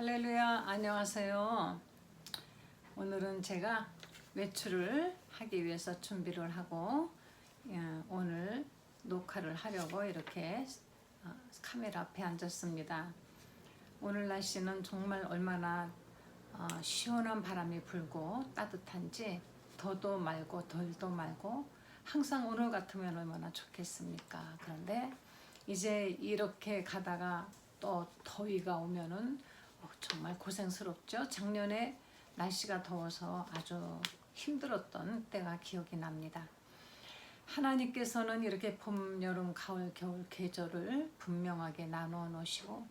할렐루야, 안녕하세요. 오늘은 제가 외출을 하기 위해서 준비를 하고 오늘 녹화를 하려고 이렇게 카메라 앞에 앉았습니다. 오늘 날씨는 정말 얼마나 시원한 바람이 불고 따뜻한지 더도 말고 덜도 말고 항상 오늘 같으면 얼마나 좋겠습니까? 그런데 이제 이렇게 가다가 또 더위가 오면은 정말 고생스럽죠. 작년에 날씨가 더워서 아주 힘들었던 때가 기억이 납니다. 하나님께서는 이렇게 봄, 여름, 가을, 겨울 계절을 분명하게 나누어 놓으시고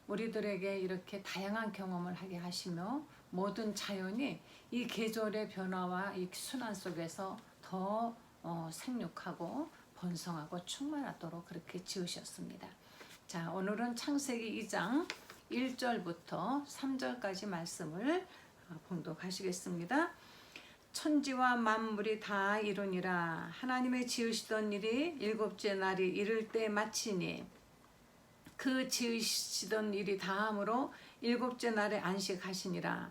우리들에게 이렇게 다양한 경험을 하게 하시며 모든 자연이 이 계절의 변화와 이 순환 속에서 더 생육하고 번성하고 충만하도록 그렇게 지으셨습니다. 자, 오늘은 창세기 2장 1절부터 3절까지 말씀을 봉독하시겠습니다. 천지와 만물이 다 이루니라. 하나님의 지으시던 일이 일곱째 날이 이를 때 마치니 그 지으시던 일이 다함으로 일곱째 날에 안식하시니라.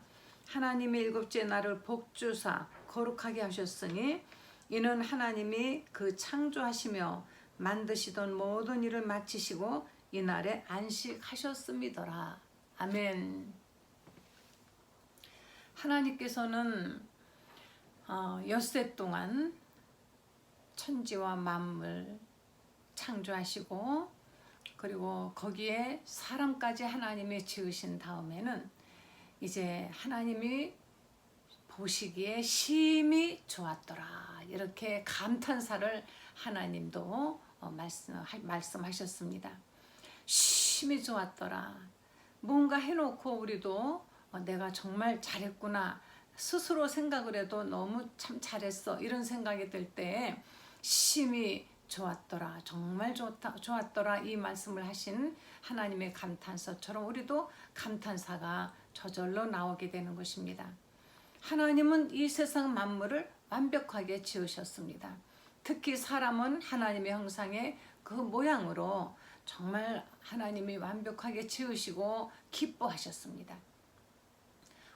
하나님의 일곱째 날을 복주사 거룩하게 하셨으니 이는 하나님이 그 창조하시며 만드시던 모든 일을 마치시고 이 날에 안식하셨음이더라. 아멘. 하나님께서는 엿새 동안 천지와 만물 창조하시고 그리고 거기에 사람까지 하나님이 지으신 다음에는 이제 하나님이 보시기에 심히 좋았더라. 이렇게 감탄사를 하나님도 말씀하셨습니다. 심히 좋았더라. 뭔가 해놓고 우리도 내가 정말 잘했구나 스스로 생각을 해도 너무 참 잘했어 이런 생각이 들 때 심히 좋았더라, 정말 좋았더라 이 말씀을 하신 하나님의 감탄사처럼 우리도 감탄사가 저절로 나오게 되는 것입니다. 하나님은 이 세상 만물을 완벽하게 지으셨습니다. 특히 사람은 하나님의 형상의 그 모양으로 정말 하나님이 완벽하게 지으시고 기뻐하셨습니다.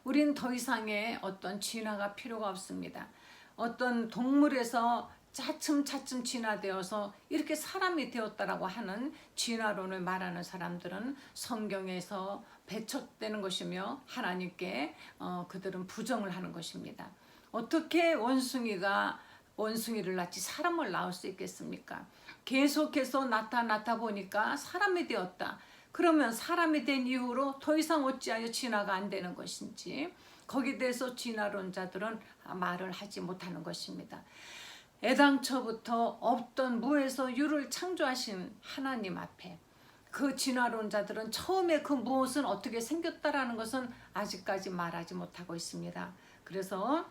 우린 더 이상의 어떤 진화가 필요가 없습니다. 어떤 동물에서 차츰차츰 진화되어서 이렇게 사람이 되었다라고 하는 진화론을 말하는 사람들은 성경에서 배척되는 것이며 하나님께 그들은 부정을 하는 것입니다. 어떻게 원숭이를 낳지 사람을 낳을 수 있겠습니까? 계속해서 나타 보니까 사람이 되었다. 그러면 사람이 된 이후로 더 이상 어찌하여 진화가 안 되는 것인지 거기에 대해서 진화론자들은 말을 하지 못하는 것입니다. 애당초부터 없던 무에서 유를 창조하신 하나님 앞에 그 진화론자들은 처음에 그 무엇은 어떻게 생겼다라는 것은 아직까지 말하지 못하고 있습니다. 그래서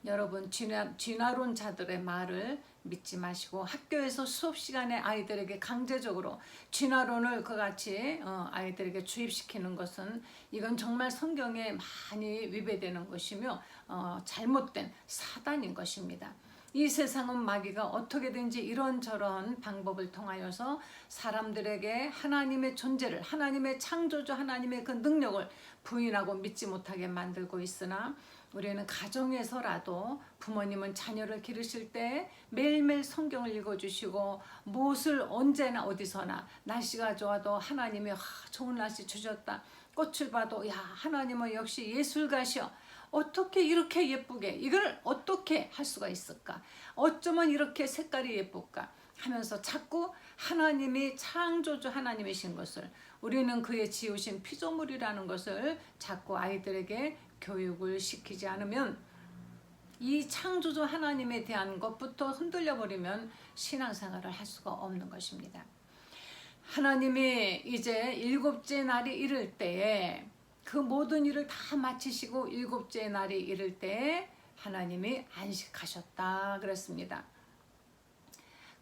여러분 진화론자들의 말을 믿지 마시고 학교에서 수업 시간에 아이들에게 강제적으로 진화론을 그같이 아이들에게 주입시키는 것은 이건 정말 성경에 많이 위배되는 것이며 잘못된 사단인 것입니다. 이 세상은 마귀가 어떻게든지 이런저런 방법을 통하여서 사람들에게 하나님의 존재를, 하나님의 창조주 하나님의 그 능력을 부인하고 믿지 못하게 만들고 있으나 우리는 가정에서라도 부모님은 자녀를 기르실 때 매일매일 성경을 읽어주시고 무엇을 언제나 어디서나 날씨가 좋아도 하나님이 좋은 날씨 주셨다. 꽃을 봐도 야 하나님은 역시 예술가시여. 어떻게 이렇게 예쁘게 이걸 어떻게 할 수가 있을까? 어쩌면 이렇게 색깔이 예쁠까? 하면서 자꾸 하나님이 창조주 하나님이신 것을 우리는 그의 지으신 피조물이라는 것을 자꾸 아이들에게 교육을 시키지 않으면 이 창조주 하나님에 대한 것부터 흔들려 버리면 신앙생활을 할 수가 없는 것입니다. 하나님이 이제 일곱째 날이 이를 때에 그 모든 일을 다 마치시고 일곱째 날이 이를 때 하나님이 안식하셨다 그랬습니다.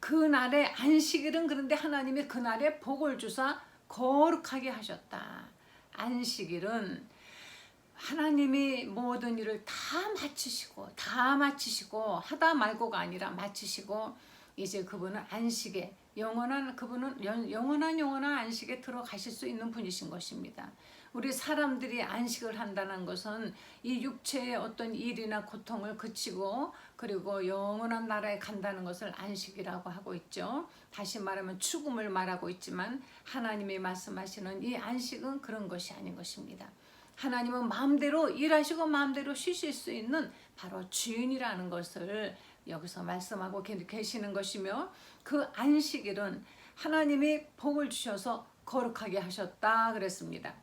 그 날에 안식일은 그런데 하나님이 그 날에 복을 주사 거룩하게 하셨다. 안식일은 하나님이 모든 일을 다 마치시고 하다 말고가 아니라 마치시고 이제 그분은 안식에 영원한 안식에 들어가실 수 있는 분이신 것입니다. 우리 사람들이 안식을 한다는 것은 이 육체의 어떤 일이나 고통을 그치고 그리고 영원한 나라에 간다는 것을 안식이라고 하고 있죠. 다시 말하면 죽음을 말하고 있지만 하나님이 말씀하시는 이 안식은 그런 것이 아닌 것입니다. 하나님은 마음대로 일하시고 마음대로 쉬실 수 있는 바로 주인이라는 것을 여기서 말씀하고 계시는 것이며, 그 안식일은 하나님이 복을 주셔서 거룩하게 하셨다 그랬습니다.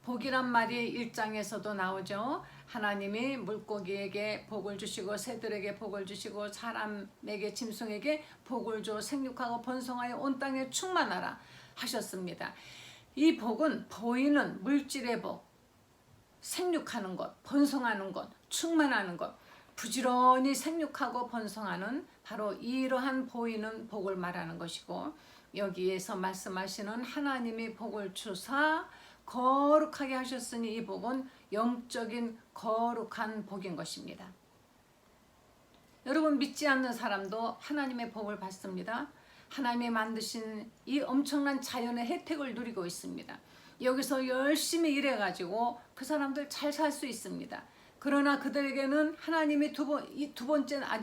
복이란 말이 1장에서도 나오죠. 하나님이 물고기에게 복을 주시고 새들에게 복을 주시고 사람에게 짐승에게 복을 줘 생육하고 번성하여 온 땅에 충만하라 하셨습니다. 이 복은 보이는 물질의 복, 생육하는 것, 번성하는 것, 충만하는 것, 부지런히 생육하고 번성하는 바로 이러한 보이는 복을 말하는 것이고, 여기에서 말씀하시는 하나님이 복을 주사 거룩하게 하셨으니 이 복은 영적인 거룩한 복인 것입니다. 여러분, 믿지 않는 사람도 하나님의 복을 받습니다. 하나님이 만드신 이 엄청난 자연의 혜택을 누리고 있습니다. 여기서 열심히 일해가지고 그 사람들 잘 살 수 있습니다. 그러나 그들에게는 하나님이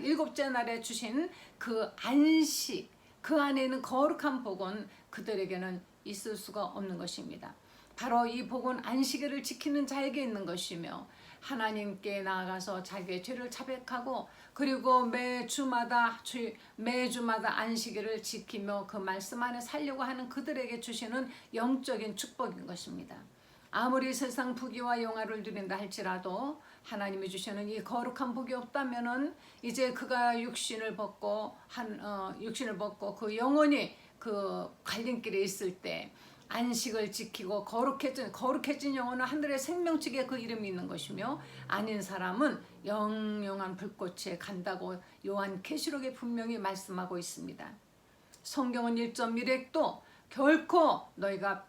일곱째 날에 주신 그 안식, 그 안에 있는 거룩한 복은 그들에게는 있을 수가 없는 것입니다. 바로 이 복은 안식일을 지키는 자에게 있는 것이며, 하나님께 나아가서 자기의 죄를 자백하고 그리고 매주마다 안식일을 지키며 그 말씀 안에 살려고 하는 그들에게 주시는 영적인 축복인 것입니다. 아무리 세상 부귀와 영화를 누린다 할지라도 하나님이 주시는 이 거룩한 복이 없다면은 이제 그가 육신을 벗고 그 영혼이 그 갈림길에 있을 때 안식을 지키고 거룩해진 영혼은 하늘의 생명책에 그 이름이 있는 것이며, 아닌 사람은 영영한 불꽃에 간다고 요한계시록에 분명히 말씀하고 있습니다. 성경은 1.1획도 결코 너희가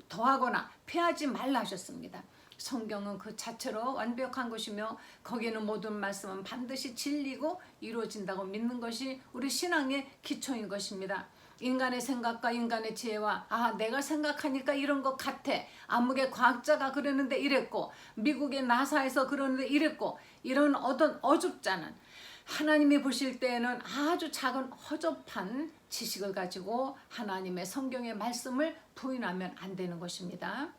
더하거나 패하지 말라 하셨습니다. 성경은 그 자체로 완벽한 것이며 거기는 모든 말씀은 반드시 진리고 이루어진다고 믿는 것이 우리 신앙의 기초인 것입니다. 인간의 생각과 인간의 지혜와 내가 생각하니까 이런 것 같아, 암흑의 과학자가 그러는데 이랬고 미국의 나사에서 그러는데 이랬고, 이런 어떤 어줍잖은 하나님이 보실 때에는 아주 작은 허접한 지식을 가지고 하나님의 성경의 말씀을 부인하면 안 되는 것입니다.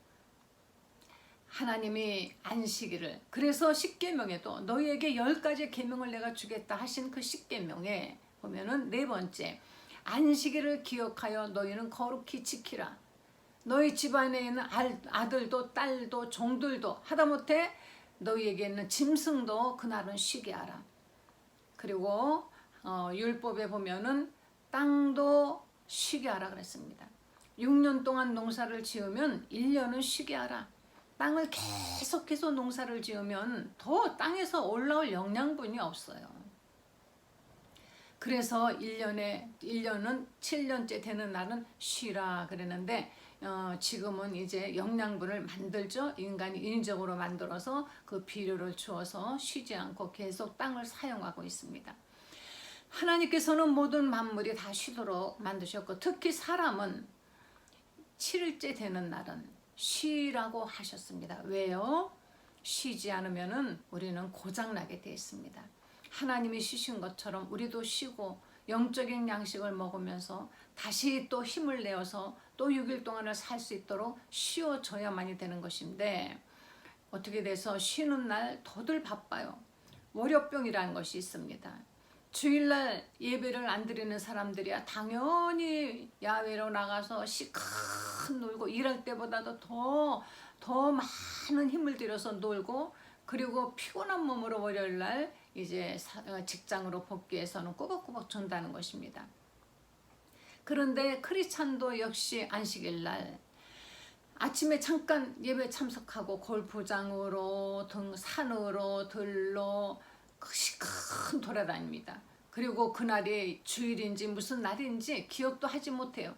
하나님이 안식일을, 그래서 십계명에도 너희에게 10가지 계명을 내가 주겠다 하신 그 십계명에 보면은 4번째, 안식일을 기억하여 너희는 거룩히 지키라. 너희 집안에 있는 아들도 딸도 종들도 하다못해 너희에게 있는 짐승도 그날은 쉬게 하라. 그리고 율법에 보면은 땅도 쉬게 하라 그랬습니다. 6년 동안 농사를 지으면 1년은 쉬게 하라. 땅을 계속해서 농사를 지으면 더 땅에서 올라올 영양분이 없어요. 그래서 1년은 7년째 되는 날은 쉬라 그러는데, 지금은 이제 영양분을 만들죠. 인간이 인위적으로 만들어서 그 비료를 주어서 쉬지 않고 계속 땅을 사용하고 있습니다. 하나님께서는 모든 만물이 다 쉬도록 만드셨고, 특히 사람은 7일째 되는 날은 쉬라고 하셨습니다. 왜요? 쉬지 않으면 우리는 고장나게 되어 있습니다. 하나님이 쉬신 것처럼 우리도 쉬고 영적인 양식을 먹으면서 다시 또 힘을 내어서 또 6일 동안을 살 수 있도록 쉬어줘야만이 되는 것인데, 어떻게 돼서 쉬는 날 더들 바빠요. 월요병이라는 것이 있습니다. 주일날 예배를 안 드리는 사람들이야 당연히 야외로 나가서 시큰 놀고, 일할 때보다도 더 많은 힘을 들여서 놀고, 그리고 피곤한 몸으로 월요일날 이제 직장으로 복귀해서는 꾸벅꾸벅 준다는 것입니다. 그런데 크리스찬도 역시 안식일날 아침에 잠깐 예배 참석하고 골프장으로 산으로 들로 시큰 돌아다닙니다. 그리고 그날이 주일인지 무슨 날인지 기억도 하지 못해요.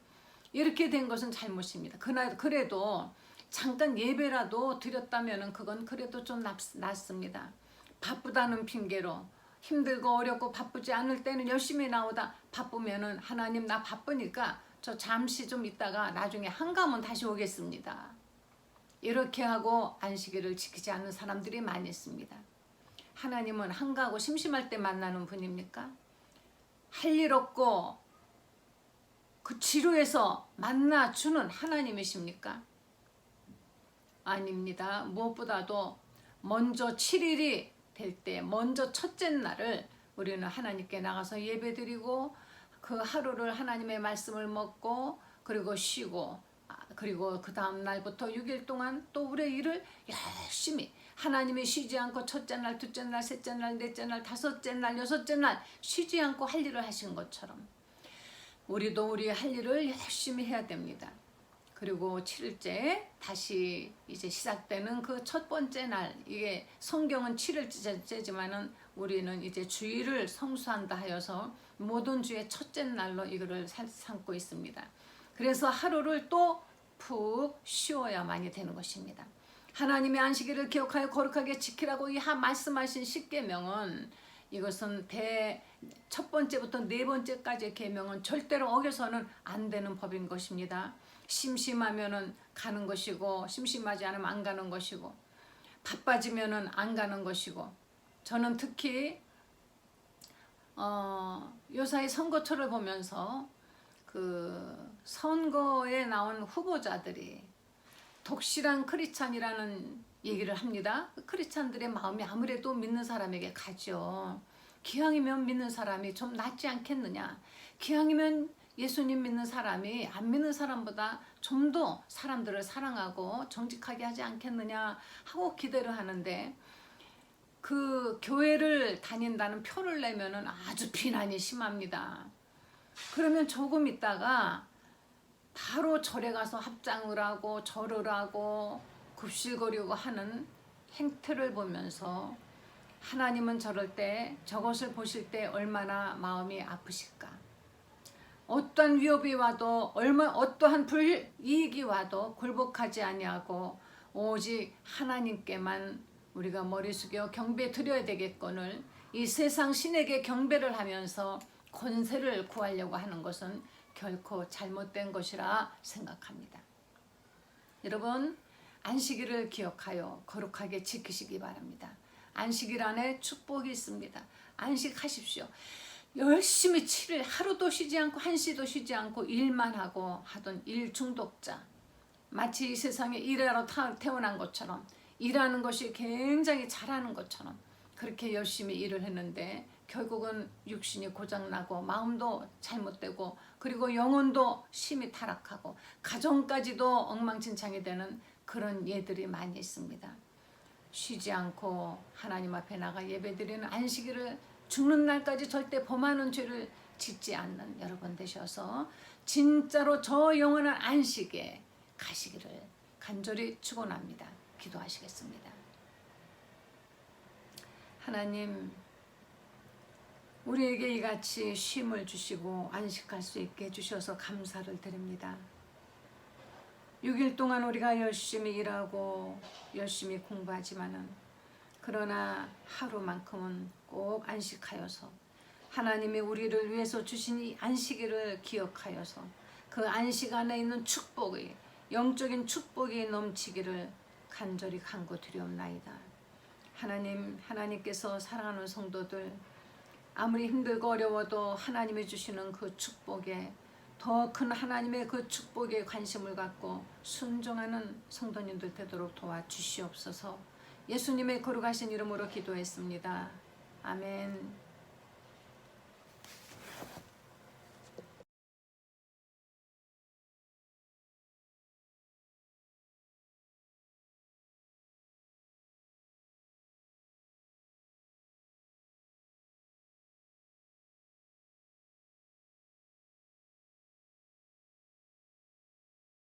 이렇게 된 것은 잘못입니다. 그래도 잠깐 예배라도 드렸다면 그건 그래도 좀 낫습니다. 바쁘다는 핑계로 힘들고 어렵고 바쁘지 않을 때는 열심히 나오다 바쁘면은 하나님 나 바쁘니까 저 잠시 좀 있다가 나중에 한가하면 다시 오겠습니다. 이렇게 하고 안식일을 지키지 않는 사람들이 많이 있습니다. 하나님은 한가하고 심심할 때 만나는 분입니까? 할 일 없고 그 지루해서 만나주는 하나님이십니까? 아닙니다. 무엇보다도 먼저 7일이 될 때 먼저 첫째 날을 우리는 하나님께 나가서 예배드리고 그 하루를 하나님의 말씀을 먹고 그리고 쉬고 그리고 그 다음 날부터 6일 동안 또 우리의 일을 열심히 하나님이 쉬지 않고 첫째 날, 둘째 날, 셋째 날, 넷째 날, 다섯째 날, 여섯째 날 쉬지 않고 할 일을 하신 것처럼 우리도 우리의 할 일을 열심히 해야 됩니다. 그리고 7일째 다시 이제 시작되는 그 첫 번째 날, 이게 성경은 7일째지만은 우리는 이제 주일을 성수한다 하여서 모든 주의 첫째 날로 이거를 삼고 있습니다. 그래서 하루를 또 푹 쉬어야만이 되는 것입니다. 하나님의 안식일을 기억하여 거룩하게 지키라고 이 말씀하신 십계명은 이것은 첫 번째부터 네 번째까지의 계명은 절대로 어겨서는 안 되는 법인 것입니다. 심심하면은 가는 것이고 심심하지 않으면 안 가는 것이고 바빠지면은 안 가는 것이고 저는 특히 요사이 선거철을 보면서 그 선거에 나온 후보자들이 독실한 크리스찬이라는 얘기를 합니다. 그 크리스찬들의 마음이 아무래도 믿는 사람에게 가죠. 기왕이면 믿는 사람이 좀 낫지 않겠느냐. 기왕이면 예수님 믿는 사람이 안 믿는 사람보다 좀 더 사람들을 사랑하고 정직하게 하지 않겠느냐 하고 기대를 하는데 그 교회를 다닌다는 표를 내면은 아주 비난이 심합니다. 그러면 조금 있다가 바로 절에 가서 합장을 하고 절을 하고 굽실거리고 하는 행태를 보면서 하나님은 저것을 보실 때 얼마나 마음이 아프실까. 어떠한 위협이 와도 어떠한 불이익이 와도 굴복하지 아니하고 오직 하나님께만 우리가 머리 숙여 경배 드려야 되겠거늘 이 세상 신에게 경배를 하면서 권세를 구하려고 하는 것은 결코 잘못된 것이라 생각합니다. 여러분 안식일을 기억하여 거룩하게 지키시기 바랍니다. 안식일 안에 축복이 있습니다. 안식하십시오. 열심히 7일 하루도 쉬지 않고 한시도 쉬지 않고 일만 하고 하던 일 중독자, 마치 이 세상에 일하러 태어난 것처럼 일하는 것이 굉장히 잘하는 것처럼 그렇게 열심히 일을 했는데 결국은 육신이 고장나고 마음도 잘못되고 그리고 영혼도 심히 타락하고 가정까지도 엉망진창이 되는 그런 예들이 많이 있습니다. 쉬지 않고 하나님 앞에 나가 예배드리는 안식일을 죽는 날까지 절대 범하는 죄를 짓지 않는 여러분 되셔서 진짜로 저 영원한 안식에 가시기를 간절히 축원합니다. 기도하시겠습니다. 하나님, 우리에게 이같이 쉼을 주시고 안식할 수 있게 해주셔서 감사를 드립니다. 6일 동안 우리가 열심히 일하고 열심히 공부하지만은 그러나 하루만큼은 꼭 안식하여서 하나님이 우리를 위해서 주신 이 안식일을 기억하여서 그 안식 안에 있는 축복이 영적인 축복이 넘치기를 간절히 간구드리옵나이다. 하나님께서 사랑하는 성도들 아무리 힘들고 어려워도 하나님이 주시는 그 축복에 더 큰 하나님의 그 축복에 관심을 갖고 순종하는 성도님들 되도록 도와주시옵소서. 예수님의 거룩하신 이름으로 기도했습니다. 아멘.